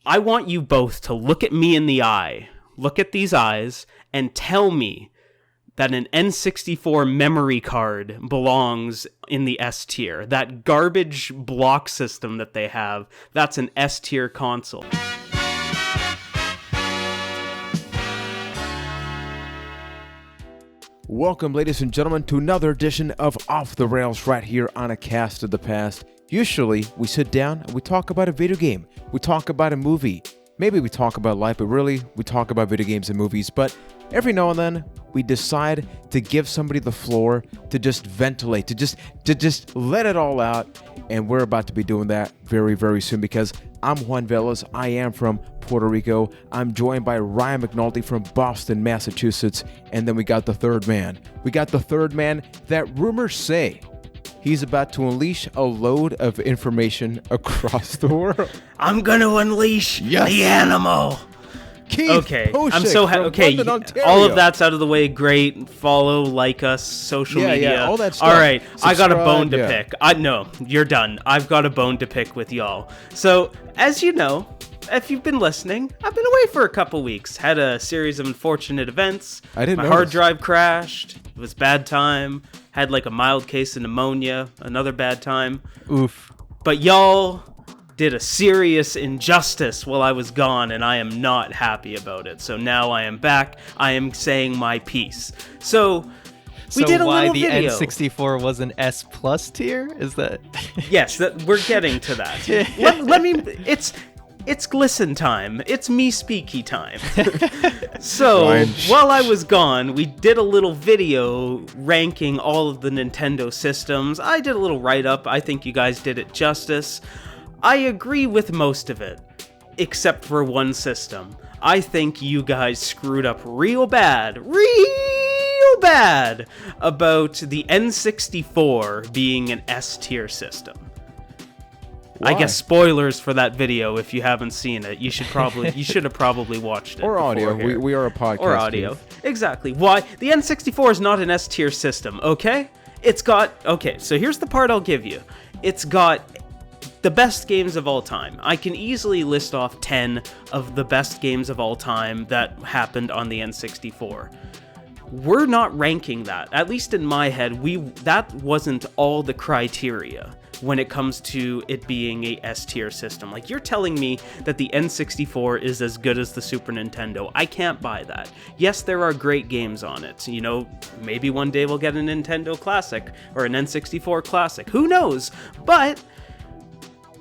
I want you both to look at me in the eye, look at these eyes, and tell me that an N64 memory card belongs in the S tier. That garbage block system that they have, that's an S tier console. Welcome, ladies and gentlemen, to another edition of Off the Rails right here on A Cast of the Past. Usually, we sit down and we talk about a video game. We talk about a movie. Maybe we talk about life, but really, we talk about video games and movies. But every now and then, we decide to give somebody the floor to just ventilate, to just let it all out. And we're about to be doing that very, very soon because I'm Juan Velas. I am from Puerto Rico. I'm joined by Ryan McNulty from Boston, Massachusetts. And then we got the third man. We got the third man that rumors say he's about to unleash a load of information across the world. I'm going to unleash the animal. Keith okay, Poshik I'm so happy. London, Ontario. All of that's out of the way. Great. Follow, like us, social media. Yeah, all that stuff. All right, Subscribe, I got a bone to pick. No, you're done. I've got a bone to pick with y'all. So, as you know, if you've been listening, I've been away for a couple weeks. Had a series of unfortunate events. My hard drive crashed. It was bad time. Had like a mild case of pneumonia. Another bad time. Oof. But y'all did a serious injustice while I was gone, and I am not happy about it. So now I am back. I am saying my piece. So we did a little video. So why the N64 was an S plus tier? Is that? Yes, we're getting to that. let me. It's glisten time. It's me speaky time. So, while I was gone, we did a little video ranking all of the Nintendo systems. I did a little write-up. I think you guys did it justice. I agree with most of it, except for one system. I think you guys screwed up real bad about the N64 being an S-tier system. Why? I guess spoilers for that video if you haven't seen it. You should have probably watched it. Or audio. We are a podcast. Or audio. Exactly. Why? The N64 is not an S-tier system, okay? So here's the part I'll give you. It's got the best games of all time. I can easily list off 10 of the best games of all time that happened on the N64. We're not ranking that. At least in my head, that wasn't all the criteria when it comes to it being a S-tier system. Like, you're telling me that the N64 is as good as the Super Nintendo. I can't buy that. Yes, there are great games on it. You know, maybe one day we'll get a Nintendo Classic or an N64 Classic. Who knows? But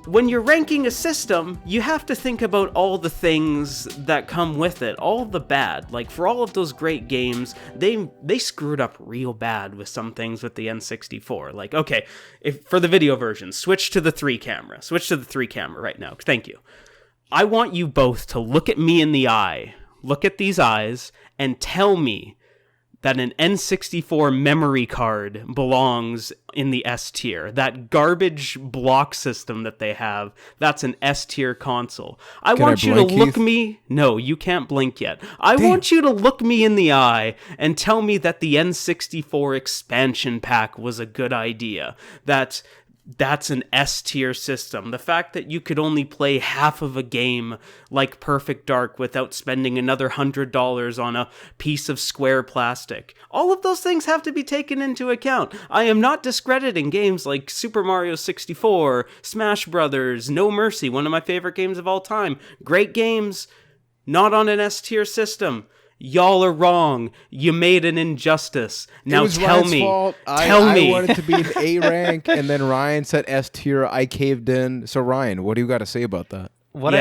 when you're ranking a system, you have to think about all the things that come with it, all the bad. Like, for all of those great games, they screwed up real bad with some things with the N64. Like, okay, for the video version, switch to the 3 camera. Switch to the 3 camera right now. Thank you. I want you both to look at me in the eye, look at these eyes, and tell me that an N64 memory card belongs in the S tier. That garbage block system that they have, that's an S tier console. I want you to look me... No, you can't blink yet. I want you to look me in the eye and tell me that the N64 expansion pack was a good idea. That's an S-tier system. The fact that you could only play half of a game like Perfect Dark without spending another $100 on a piece of square plastic. All of those things have to be taken into account. I am not discrediting games like Super Mario 64, Smash Brothers, No Mercy, one of my favorite games of all time. Great games, not on an S-tier system. Y'all are wrong. You made an injustice. Now tell me. Tell me. I wanted to be an A rank, and then Ryan said S tier. I caved in. So Ryan, what do you got to say about that? What do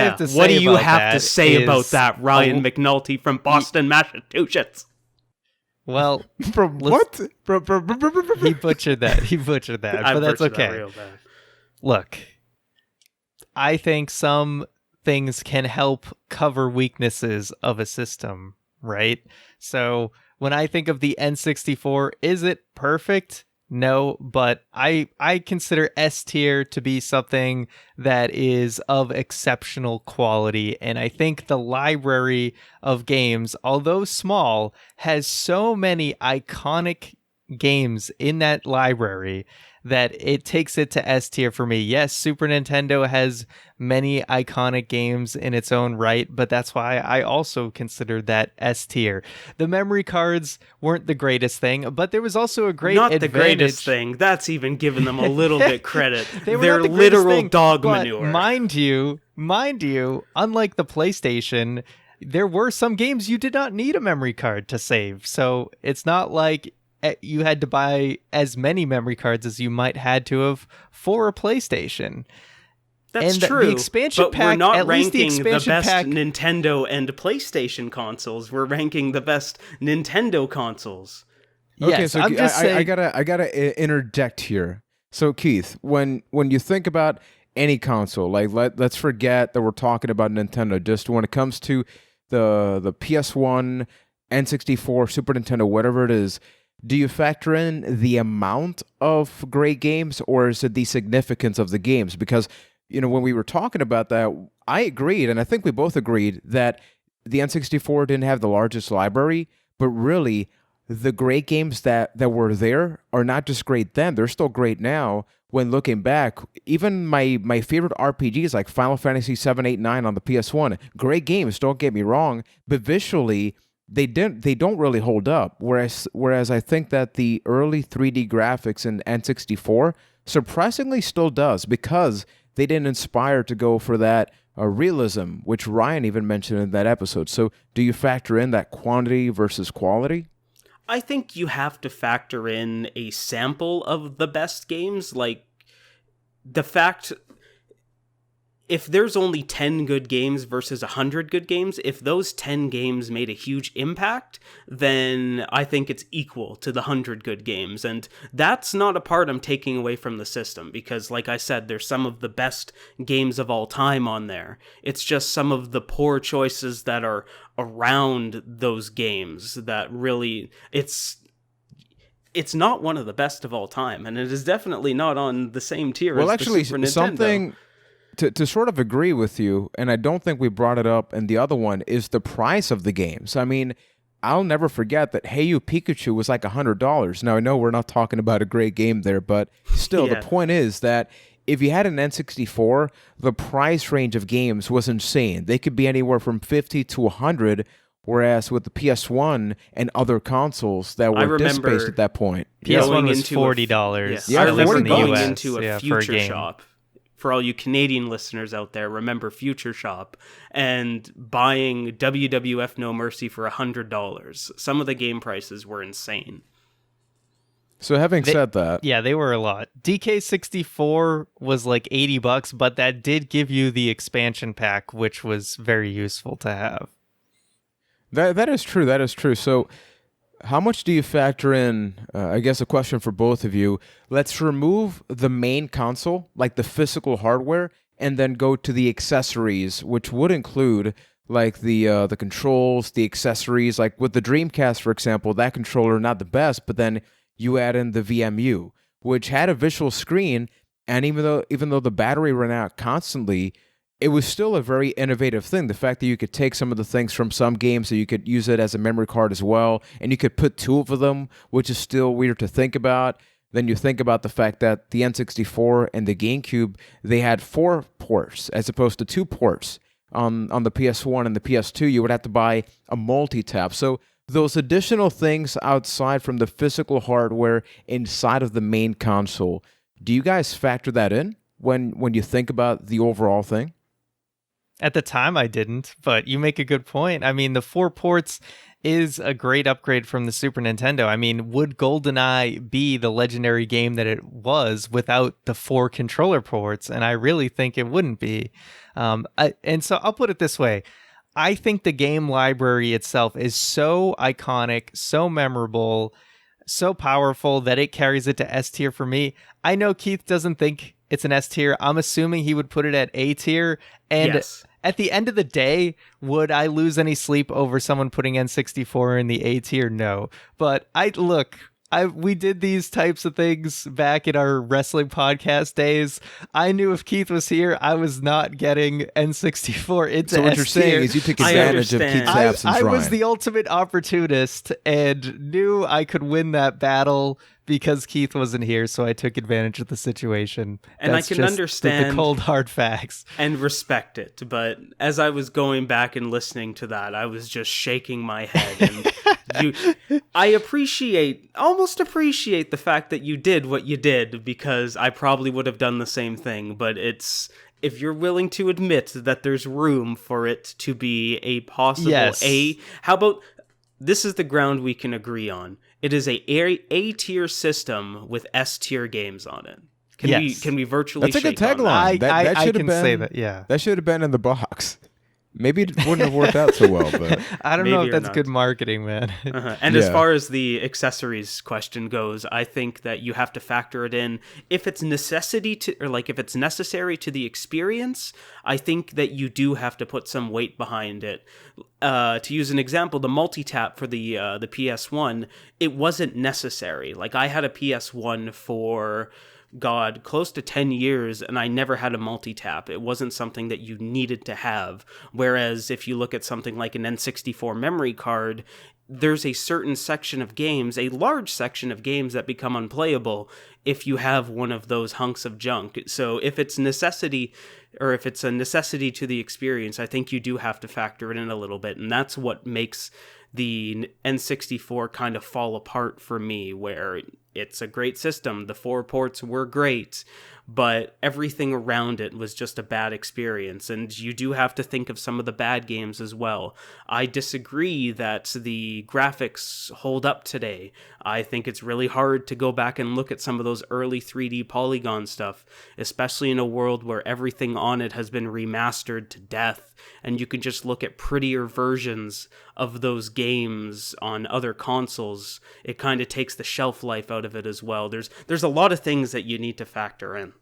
you have to say about that, Ryan McNulty from Boston, Massachusetts? Well, from what? He butchered that. But that's okay. That real bad. Look, I think some things can help cover weaknesses of a system, right? So when I think of the N64, is it perfect? No, but I consider S tier to be something that is of exceptional quality, and I think the library of games, although small, has so many iconic games in that library that it takes it to S tier for me. Yes, Super Nintendo has many iconic games in its own right, but that's why I also considered that S tier. The memory cards weren't the greatest thing, but there was also a great Not advantage. the greatest thing. That's even giving them a little bit credit. They were They're not the greatest literal thing, dog but manure. Mind you, unlike the PlayStation, there were some games you did not need a memory card to save. So it's not like you had to buy as many memory cards as you might had to have for a PlayStation. That's and true. The expansion but pack, we're not at least the ranking the expansion best pack, Nintendo and PlayStation consoles. We're ranking the best Nintendo consoles. Okay, yes, so I'm just saying. I gotta interject here. So Keith, when you think about any console, like let's forget that we're talking about Nintendo. Just when it comes to the PS1, N64, Super Nintendo, whatever it is, do you factor in the amount of great games, or is it the significance of the games? Because, when we were talking about that, I agreed, and I think we both agreed, that the N64 didn't have the largest library, but really, the great games that were there are not just great then, they're still great now. When looking back, even my favorite RPGs like Final Fantasy 7, 8, 9 on the PS1, great games, don't get me wrong, but visually, they don't really hold up. Whereas I think that the early 3D graphics in N64 surprisingly still does, because they didn't inspire to go for that realism, which Ryan even mentioned in that episode. So do you factor in that quantity versus quality? I think you have to factor in a sample of the best games. Like, the fact, if there's only 10 good games versus 100 good games, if those 10 games made a huge impact, then I think it's equal to the 100 good games. And that's not a part I'm taking away from the system, because, like I said, there's some of the best games of all time on there. It's just some of the poor choices that are around those games that really, it's not one of the best of all time, and it is definitely not on the same tier as the Super Nintendo. Something to sort of agree with you, and I don't think we brought it up, and the other one is the price of the games. I mean, I'll never forget that Hey You Pikachu was like $100. Now, I know we're not talking about a great game there, but still, Yeah. The point is that if you had an N64, the price range of games was insane. They could be anywhere from 50 to 100, whereas with the PS1 and other consoles that were disc-based at that point. PS1 was into $40. I remember $40 going US, into a for Future game. Shop. For all you Canadian listeners out there, remember Future Shop, and buying WWF No Mercy for $100. Some of the game prices were insane. So having said that, Yeah, they were a lot. DK64 was like $80, but that did give you the expansion pack, which was very useful to have. that is true. That is true. So how much do you factor in, I guess a question for both of you, let's remove the main console, like the physical hardware, and then go to the accessories, which would include like the controls, the accessories, like with the Dreamcast, for example, that controller, not the best, but then you add in the VMU, which had a visual screen, and even though the battery ran out constantly, it was still a very innovative thing. The fact that you could take some of the things from some games, so you could use it as a memory card as well, and you could put two of them, which is still weird to think about. Then you think about the fact that the N64 and the GameCube, they had 4 ports as opposed to 2 ports. On the PS1 and the PS2, you would have to buy a multi-tap. So those additional things outside from the physical hardware inside of the main console, do you guys factor that in when you think about the overall thing? At the time, I didn't, but you make a good point. I mean, the 4 ports is a great upgrade from the Super Nintendo. I mean, would GoldenEye be the legendary game that it was without the 4 controller ports? And I really think it wouldn't be. And so I'll put it this way. I think the game library itself is so iconic, so memorable, so powerful that it carries it to S tier for me. I know Keith doesn't think it's an S tier. I'm assuming he would put it at A tier. And Yes. At the end of the day, would I lose any sleep over someone putting N64 in the A tier? No. But I we did these types of things back in our wrestling podcast days. I knew if Keith was here, I was not getting N64 into So what S you're saying tier. is you took I advantage of understand. Keith's absence, I was Ryan. the ultimate opportunist and knew I could win that battle because Keith wasn't here, so I took advantage of the situation. And That's I can just understand the cold hard facts. and respect it, but as I was going back and listening to that, I was just shaking my head. And I almost appreciate the fact that you did what you did, because I probably would have done the same thing. But if you're willing to admit that there's room for it to be a possible Yes. how about this is the ground we can agree on. It is A tier system with S tier games on it. Can we virtually That's a good shake on that? tagline. That I should have can been, say that, yeah. That should have been in the box. Maybe it wouldn't have worked out so well, but I don't know Maybe if or that's not. good marketing, man. And as Yeah. far as the accessories question goes, I think that you have to factor it in if it's if it's necessary to the experience. I think that you do have to put some weight behind it. To use an example, the multi-tap for the PS1, it wasn't necessary. Like, I had a PS1 for close to 10 years, and I never had a multi-tap. It wasn't something that you needed to have. Whereas if you look at something like an N64 memory card, there's a certain section of games, a large section of games, that become unplayable if you have one of those hunks of junk. So if it's a necessity to the experience, I think you do have to factor it in a little bit. And that's what makes the N64 kind of fall apart for me, where it's a great system. The 4 ports were great, but everything around it was just a bad experience. And you do have to think of some of the bad games as well. I disagree that the graphics hold up today. I think it's really hard to go back and look at some of those early 3D polygon stuff, especially in a world where everything on it has been remastered to death, and you can just look at prettier versions of those games on other consoles. It kind of takes the shelf life out of it as well. There's a lot of things that you need to factor in.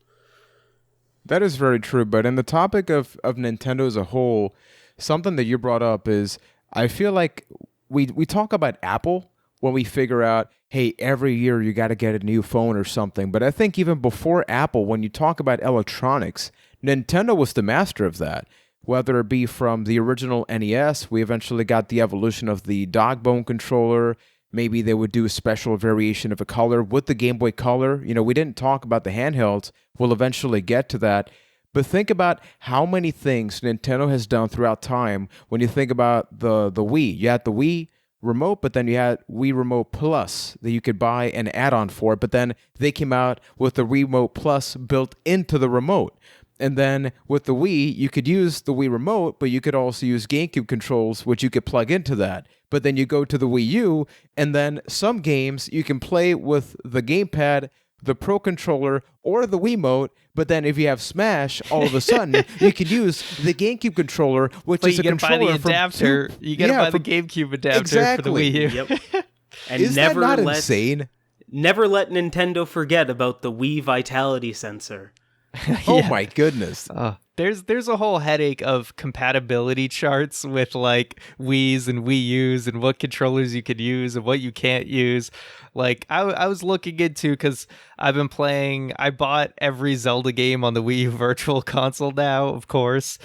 that is very true. But in the topic of Nintendo as a whole, something that you brought up is I feel like we talk about Apple when we figure out, hey, every year you got to get a new phone or something. But I think even before Apple, when you talk about electronics, Nintendo was the master of that. Whether it be from the original NES, we eventually got the evolution of the dog bone controller. Maybe they would do a special variation of a color with the Game Boy Color. You know, we didn't talk about the handhelds. We'll eventually get to that. But think about how many things Nintendo has done throughout time. When you think about the Wii, you had the Wii Remote, but then you had Wii Remote Plus that you could buy an add-on for. But then they came out with the Remote Plus built into the remote. And then with the Wii, you could use the Wii Remote, but you could also use GameCube controls, which you could plug into that. But then you go to the Wii U, and then some games you can play with the gamepad, the Pro Controller, or the Wiimote. But then if you have Smash, all of a sudden, you can use the GameCube controller, which But is you a gotta buy controller the adapter. You gotta buy the GameCube adapter for the Wii U. Yep. And Is that not insane? Never let Nintendo forget about the Wii Vitality sensor. Oh Yeah. my goodness. There's a whole headache of compatibility charts with like Wii's and Wii U's and what controllers you could use and what you can't use. Like I was looking into, because I bought every Zelda game on the Wii U Virtual Console now, of course.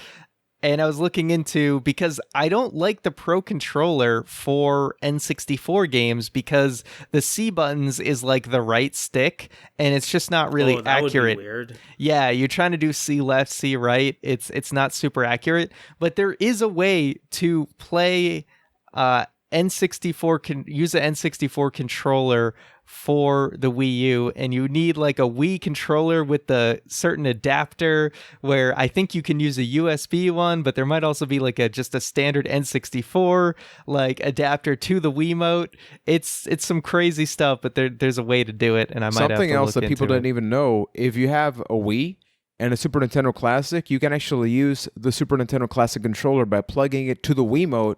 And I was looking into, because I don't like the Pro Controller for N64 games, because the C buttons is like the right stick, and it's just not really that accurate. Would be weird. Yeah, you're trying to do C left, C right. It's not super accurate, but there is a way to play N64 use an N64 controller for the Wii U, and you need like a Wii controller with the certain adapter where I think you can use a USB one, but there might also be like just a standard N64 like adapter to the Wiimote. It's some crazy stuff, but there's a way to do it, and I might have Something to else look that people into didn't it. even know, if you have a Wii and a Super Nintendo Classic, you can actually use the Super Nintendo Classic controller by plugging it to the Wiimote,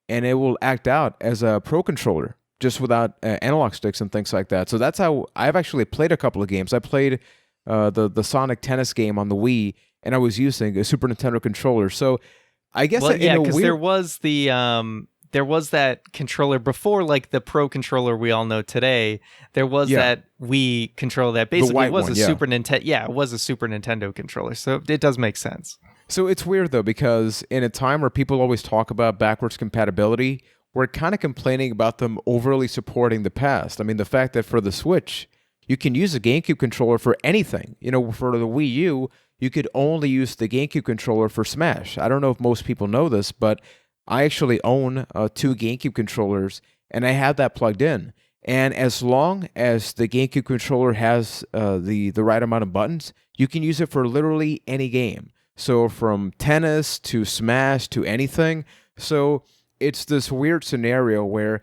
and it will act out as a Pro Controller, just without analog sticks and things like that. So that's how I've actually played a couple of games. I played the Sonic Tennis game on the Wii, and I was using a Super Nintendo controller. So I guess Well, in yeah, a because weird... there was the there was that controller before, like the Pro controller we all know today. There was that Wii controller that basically was a Super Nintendo. Yeah, it was a Super Nintendo controller. So it does make sense. So it's weird though, because in a time where people always talk about backwards compatibility, we're kind of complaining about them overly supporting the past. I mean, the fact that for the Switch, you can use a GameCube controller for anything. You know, for the Wii U, you could only use the GameCube controller for Smash. I don't know if most people know this, but I actually own 2 GameCube controllers, and I have that plugged in. And as long as the GameCube controller has the right amount of buttons, you can use it for literally any game. So from tennis to Smash to anything. So it's this weird scenario where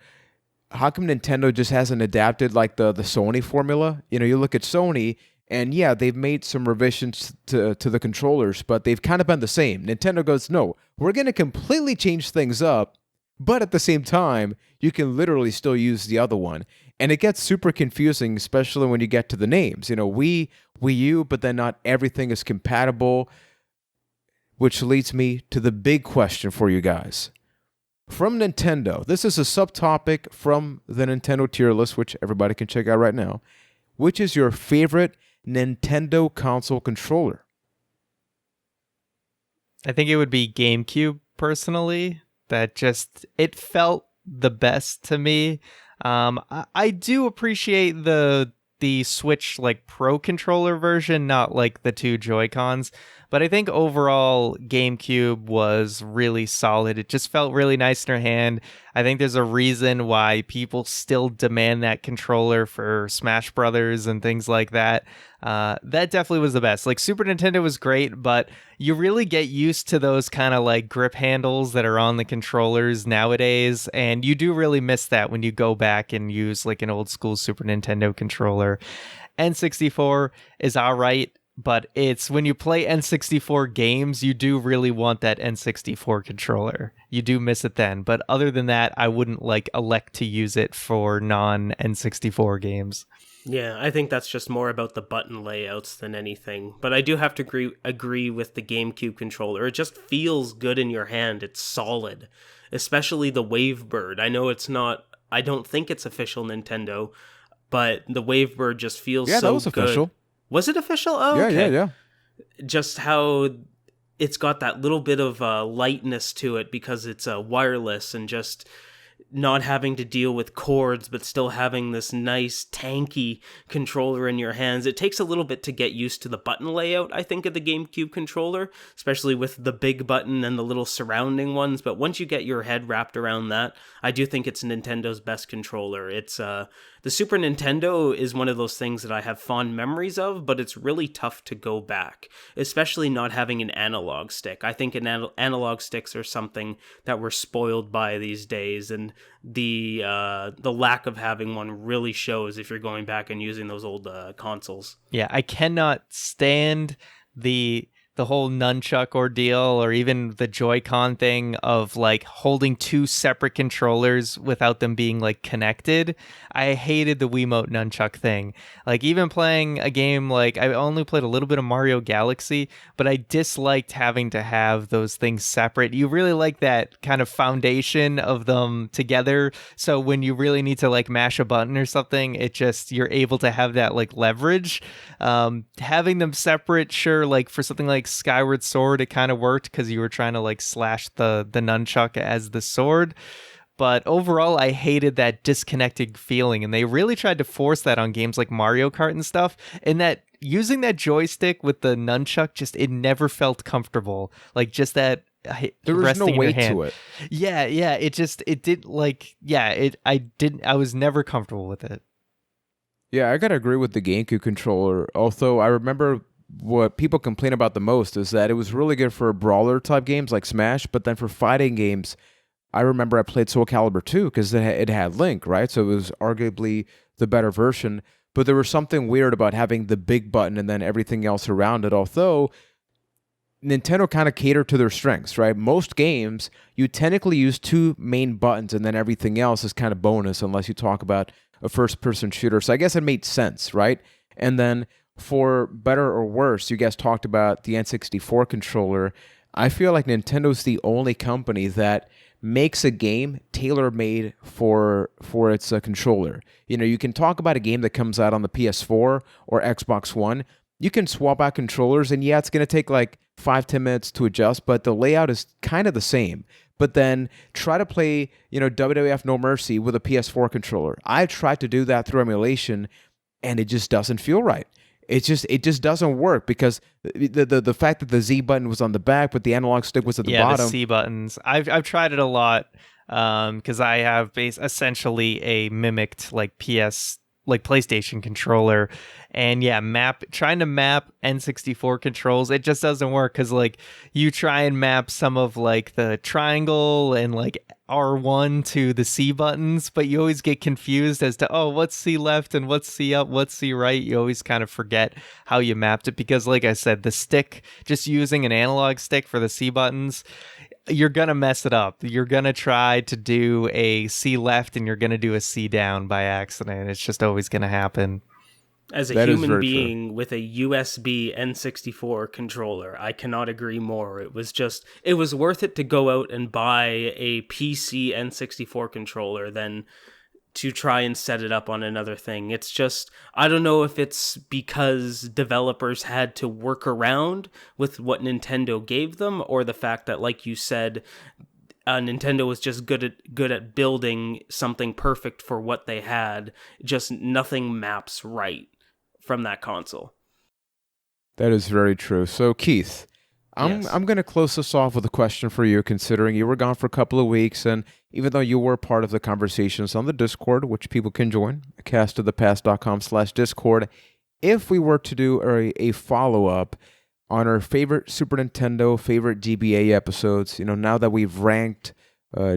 how come Nintendo just hasn't adapted like the Sony formula? You know, you look at Sony, and yeah, they've made some revisions to the controllers, but they've kind of been the same. Nintendo goes, no, we're going to completely change things up, but at the same time, you can literally still use the other one. And it gets super confusing, especially when you get to the names. You know, Wii U, but then not everything is compatible, which leads me to the big question for you guys. From Nintendo, this is a subtopic from the Nintendo tier list, which everybody can check out right now. Which is your favorite Nintendo console controller? I think it would be GameCube, personally. It felt the best to me. I do appreciate the Switch like Pro controller version, not like the 2 Joy-Cons. But I think overall, GameCube was really solid. It just felt really nice in your hand. I think there's a reason why people still demand that controller for Smash Brothers and things like that. That definitely was the best. Like, Super Nintendo was great, but you really get used to those kind of like grip handles that are on the controllers nowadays. And you do really miss that when you go back and use like an old school Super Nintendo controller. N64 is all right. But it's when you play N64 games, you do really want that N64 controller. You do miss it then. But other than that, I wouldn't like elect to use it for non-N64 games. Yeah, I think that's just more about the button layouts than anything. But I do have to agree with the GameCube controller. It just feels good in your hand. It's solid. Especially the Wavebird. I know it's not... I don't think it's official Nintendo, but the Wavebird just feels so good. Yeah, that was official. Was it official? Oh, yeah, okay. Yeah. Just how it's got that little bit of lightness to it because it's wireless, and just not having to deal with cords, but still having this nice tanky controller in your hands. It takes a little bit to get used to the button layout, I think, of the GameCube controller, especially with the big button and the little surrounding ones. But once you get your head wrapped around that, I do think it's Nintendo's best controller. It's the Super Nintendo is one of those things that I have fond memories of, but it's really tough to go back, especially not having an analog stick. I think analog sticks are something that we're spoiled by these days, and the lack of having one really shows if you're going back and using those old consoles. Yeah, I cannot stand the whole nunchuck ordeal, or even the Joy-Con thing of like holding 2 separate controllers without them being like connected. I hated the Wiimote nunchuck thing. Like, even playing a game, like I only played a little bit of Mario Galaxy, but I disliked having to have those things separate. You really like that kind of foundation of them together. So when you really need to like mash a button or something, you're able to have that like leverage. Having them separate, sure, like for something like Skyward Sword, it kind of worked because you were trying to like slash the nunchuck as the sword. But overall, I hated that disconnected feeling, and they really tried to force that on games like Mario Kart and stuff. And that using that joystick with the nunchuck, it never felt comfortable. Like, just that there was no weight to it. Yeah, I was never comfortable with it. Yeah, I gotta agree with the GameCube controller. Although I remember what people complain about the most is that it was really good for brawler type games like Smash, but then for fighting games, I remember I played Soul Calibur 2 because it had Link, right? So it was arguably the better version. But there was something weird about having the big button and then everything else around it. Although Nintendo kind of catered to their strengths, right? Most games, you technically use 2 main buttons and then everything else is kind of bonus unless you talk about a first-person shooter. So I guess it made sense, right? And then for better or worse, you guys talked about the N64 controller. I feel like Nintendo's the only company that makes a game tailor-made for its controller. You know, you can talk about a game that comes out on the PS4 or Xbox One. You can swap out controllers, and yeah, it's going to take like 5-10 minutes to adjust, but the layout is kind of the same. But then try to play, WWF No Mercy with a PS4 controller. I tried to do that through emulation, and it just doesn't feel right. It just doesn't work because the fact that the Z button was on the back, but the analog stick was at the bottom. Yeah, the C buttons. I've tried it a lot because I have essentially a mimicked PlayStation controller, and yeah, trying to map N64 controls, it just doesn't work because you try and map some of the triangle and R1 to the C buttons, but you always get confused as to what's C left and what's C up, what's C right. You always kind of forget how you mapped it because, like I said, the stick, just using an analog stick for the C buttons, you're going to mess it up. You're going to try to do a C left and you're going to do a C down by accident. It's just always going to happen. As a human being with a USB N64 controller, I cannot agree more. It was worth it to go out and buy a PC N64 controller than to try and set it up on another thing. It's just, I don't know if it's because developers had to work around with what Nintendo gave them, or the fact that, like you said, Nintendo was just good at building something perfect for what they had. Just nothing maps right from that console. That is very true. So, Keith, Yes. I'm going to close this off with a question for you, considering you were gone for a couple of weeks, and even though you were part of the conversations on the Discord, which people can join, castofthepast.com/Discord, if we were to do a follow-up on our favorite Super Nintendo, favorite GBA episodes, now that we've ranked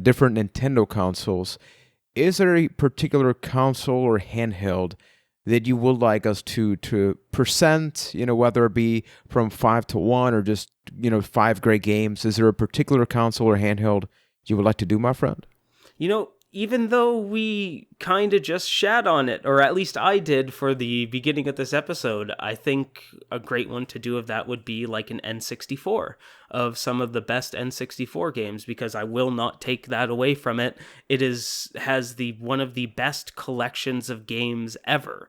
different Nintendo consoles, is there a particular console or handheld that you would like us to present, whether it be from 5 to 1 or just, 5 great games? Is there a particular console or handheld you would like to do, my friend? Even though we kind of just shat on it, or at least I did for the beginning of this episode, I think a great one to do of that would be like an N64 of some of the best N64 games, because I will not take that away from it. It has one of the best collections of games ever.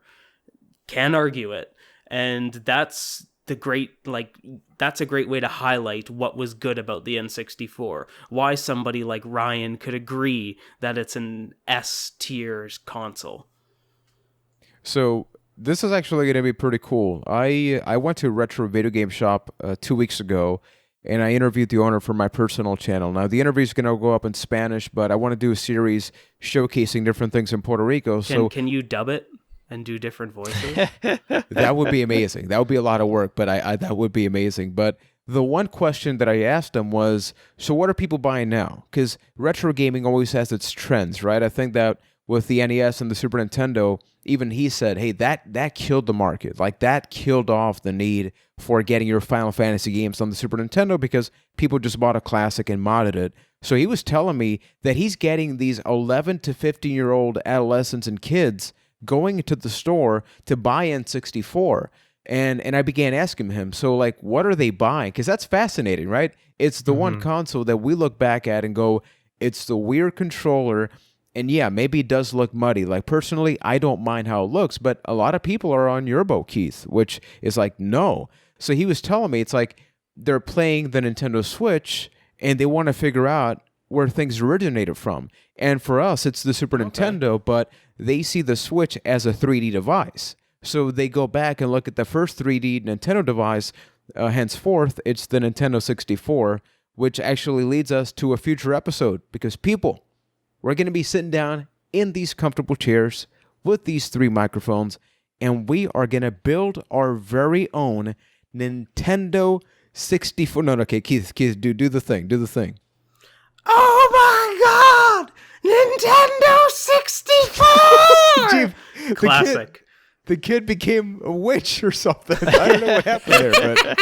Can't argue it. And that's a great way to highlight what was good about the N64. Why somebody like Ryan could agree that it's an S tier console. So this is actually going to be pretty cool. I went to a retro video game shop 2 weeks ago, and I interviewed the owner for my personal channel. Now, the interview is going to go up in Spanish, but I want to do a series showcasing different things in Puerto Rico. Can you dub it and do different voices? That would be amazing. That would be a lot of work, but I that would be amazing. But the one question that I asked him was, so what are people buying now? Because retro gaming always has its trends, right? I think that with the NES and the Super Nintendo, even he said, hey, that killed the market. Like, that killed off the need for getting your Final Fantasy games on the Super Nintendo because people just bought a classic and modded it. So he was telling me that he's getting these 11 to 15-year-old adolescents and kids going to the store to buy N64. And I began asking him, so what are they buying? Because that's fascinating, right? It's the one console that we look back at and go, it's the weird controller, and yeah, maybe it does look muddy. Personally, I don't mind how it looks, but a lot of people are on your boat, Keith, which is no. So he was telling me, it's they're playing the Nintendo Switch, and they want to figure out where things originated from. And for us, it's the Super Nintendo, but they see the Switch as a 3D device. So they go back and look at the first 3D Nintendo device. Henceforth, it's the Nintendo 64, which actually leads us to a future episode. Because people, we're going to be sitting down in these comfortable chairs with these 3 microphones, and we are going to build our very own Nintendo 64. No, okay, Keith, do the thing. Oh my God! Nintendo 64! Gee, Classic. The kid became a witch or something. I don't know what happened there, but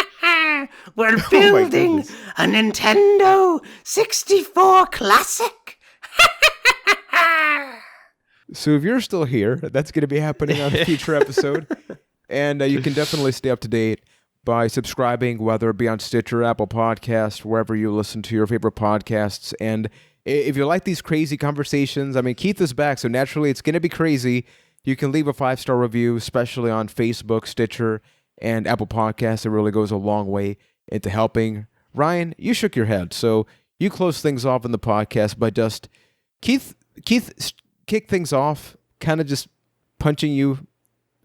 we're building a Nintendo 64 classic. So if you're still here, that's going to be happening on a future episode, and you can definitely stay up to date by subscribing, whether it be on Stitcher, Apple Podcasts, wherever you listen to your favorite podcasts. And if you like these crazy conversations, I mean, Keith is back, so naturally it's going to be crazy. You can leave a 5-star review, especially on Facebook, Stitcher, and Apple Podcasts. It really goes a long way into helping. Ryan, you shook your head, so you close things off in the podcast by just Keith kick things off, kind of just punching you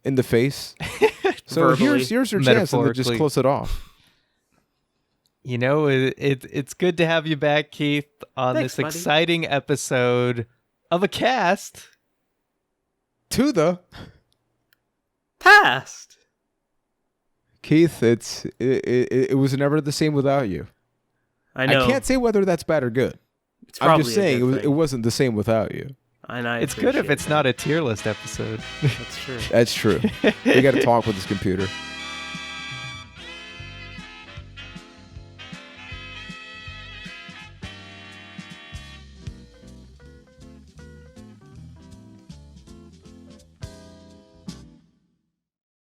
in the face. So Verbally, here's your chance, and then just close it off. You know, it's good to have you back, Keith, on Thanks, this buddy. exciting episode of a cast. To the Past. Keith, it was never the same without you. I know. I can't say whether that's bad or good. It's I'm probably just a saying good it thing. wasn't the same without you. And I It's good if appreciate it's not a tier list episode. that. That's true. That's true. We got to talk with this computer.